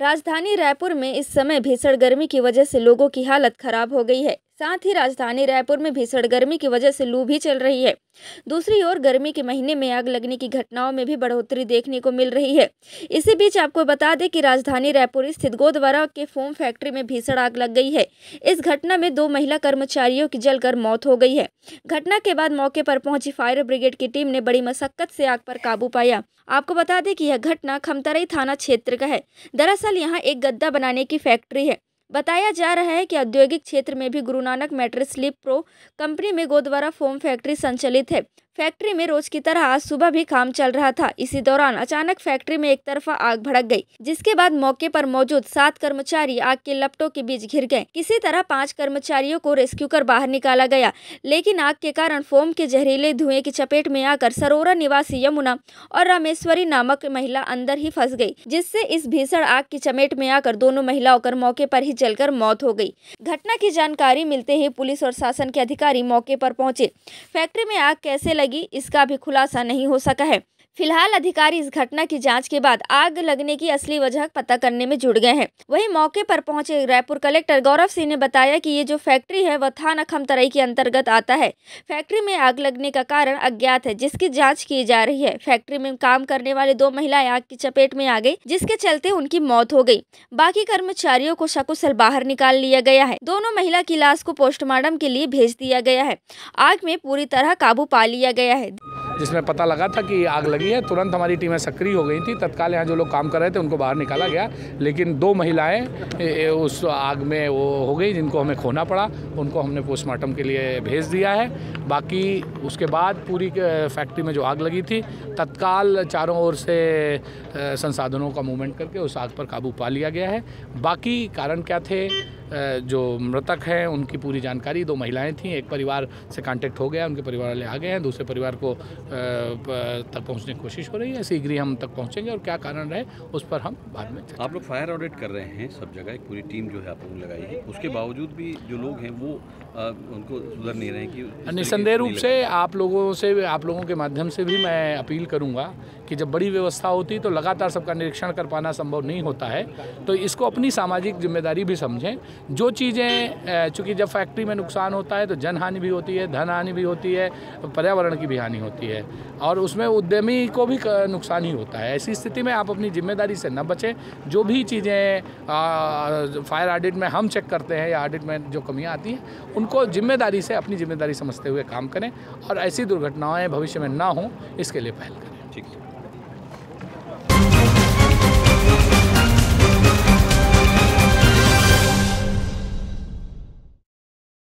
राजधानी रायपुर में इस समय भीषण गर्मी की वजह से लोगों की हालत खराब हो गई है। साथ ही राजधानी रायपुर में भीषण गर्मी की वजह से लू भी चल रही है। दूसरी ओर गर्मी के महीने में आग लगने की घटनाओं में भी बढ़ोतरी देखने को मिल रही है। इसी बीच आपको बता दें कि राजधानी रायपुर स्थित गोदवारा के फोम फैक्ट्री में भीषण आग लग गई है। इस घटना में 2 महिला कर्मचारियों की जलकर मौत हो गई है। घटना के बाद मौके पर पहुंची फायर ब्रिगेड की टीम ने बड़ी मशक्कत से आग पर काबू पाया। आपको बता दें कि यह घटना खमतराई थाना क्षेत्र का है। दरअसल यहाँ एक गद्दा बनाने की फैक्ट्री है। बताया जा रहा है कि औद्योगिक क्षेत्र में भी Guru Nanak mattress sleep pro company में गोदवारा फोम फैक्ट्री संचालित है। फैक्ट्री में रोज की तरह आज सुबह भी काम चल रहा था। इसी दौरान अचानक फैक्ट्री में एक तरफा आग भड़क गई, जिसके बाद मौके पर मौजूद 7 कर्मचारी आग के लपटों के बीच घिर गए। किसी तरह 5 कर्मचारियों को रेस्क्यू कर बाहर निकाला गया, लेकिन आग के कारण फोम के जहरीले धुएं की चपेट में आकर सरोरा निवासी यमुना और रामेश्वरी नामक महिला अंदर ही फंस गई, जिससे इस भीषण आग की चपेट में आकर दोनों महिलाओं की मौके पर ही जलकर मौत हो गई। घटना की जानकारी मिलते ही पुलिस और शासन के अधिकारी मौके पर पहुंचे। फैक्ट्री में आग कैसे लगी इसका भी खुलासा नहीं हो सका है। फिलहाल अधिकारी इस घटना की जांच के बाद आग लगने की असली वजह पता करने में जुट गए हैं। वहीं मौके पर पहुंचे रायपुर कलेक्टर गौरव सिंह ने बताया कि ये जो फैक्ट्री है वह थाना खमतराई के अंतर्गत आता है। फैक्ट्री में आग लगने का कारण अज्ञात है, जिसकी जांच की जा रही है। फैक्ट्री में काम करने वाले 2 महिलाएं आग की चपेट में आ गई, जिसके चलते उनकी मौत हो गई। बाकी कर्मचारियों को सकुशल बाहर निकाल लिया गया है। दोनों महिला की लाश को पोस्टमार्टम के लिए भेज दिया गया है। आग में पूरी तरह काबू पा लिया गया है। जिसमें पता लगा था कि आग लगी है, तुरंत हमारी टीमें सक्रिय हो गई थी। तत्काल यहाँ जो लोग काम कर रहे थे उनको बाहर निकाला गया, लेकिन 2 महिलाएं उस आग में वो हो गई, जिनको हमें खोना पड़ा। उनको हमने पोस्टमार्टम के लिए भेज दिया है। बाकी उसके बाद पूरी फैक्ट्री में जो आग लगी थी, तत्काल चारों ओर से संसाधनों का मूवमेंट करके उस आग पर काबू पा लिया गया है। बाकी कारण क्या थे, जो मृतक हैं उनकी पूरी जानकारी, 2 महिलाएं थीं। एक परिवार से कांटेक्ट हो गया, उनके परिवार वाले आ गए हैं। दूसरे परिवार को तक पहुंचने की कोशिश हो रही है। शीघ्र ही हम तक पहुंचेंगे और क्या कारण रहे उस पर हम बाद में। आप लोग फायर ऑडिट कर रहे हैं सब जगह, एक पूरी टीम जो है आप लोगों ने लगाई है, उसके बावजूद भी जो लोग हैं वो उनको सुधर नहीं रहे कि निसंदेह रूप से आप लोगों के माध्यम से भी मैं अपील करूंगा कि जब बड़ी व्यवस्था होती तो लगातार सबका निरीक्षण कर पाना संभव नहीं होता है, तो इसको अपनी सामाजिक जिम्मेदारी भी समझें। जो चीज़ें, चूँकि जब फैक्ट्री में नुकसान होता है तो जन हानि भी होती है, धन हानि भी होती है, पर्यावरण की भी हानि होती है और उसमें उद्यमी को भी नुकसान ही होता है। ऐसी स्थिति में आप अपनी जिम्मेदारी से न बचें। जो भी चीज़ें फायर ऑडिट में हम चेक करते हैं या ऑडिट में जो कमियां आती हैं, उनको जिम्मेदारी से अपनी जिम्मेदारी समझते हुए काम करें और ऐसी दुर्घटनाएं भविष्य में ना हों, इसके लिए पहल करें। ठीक है।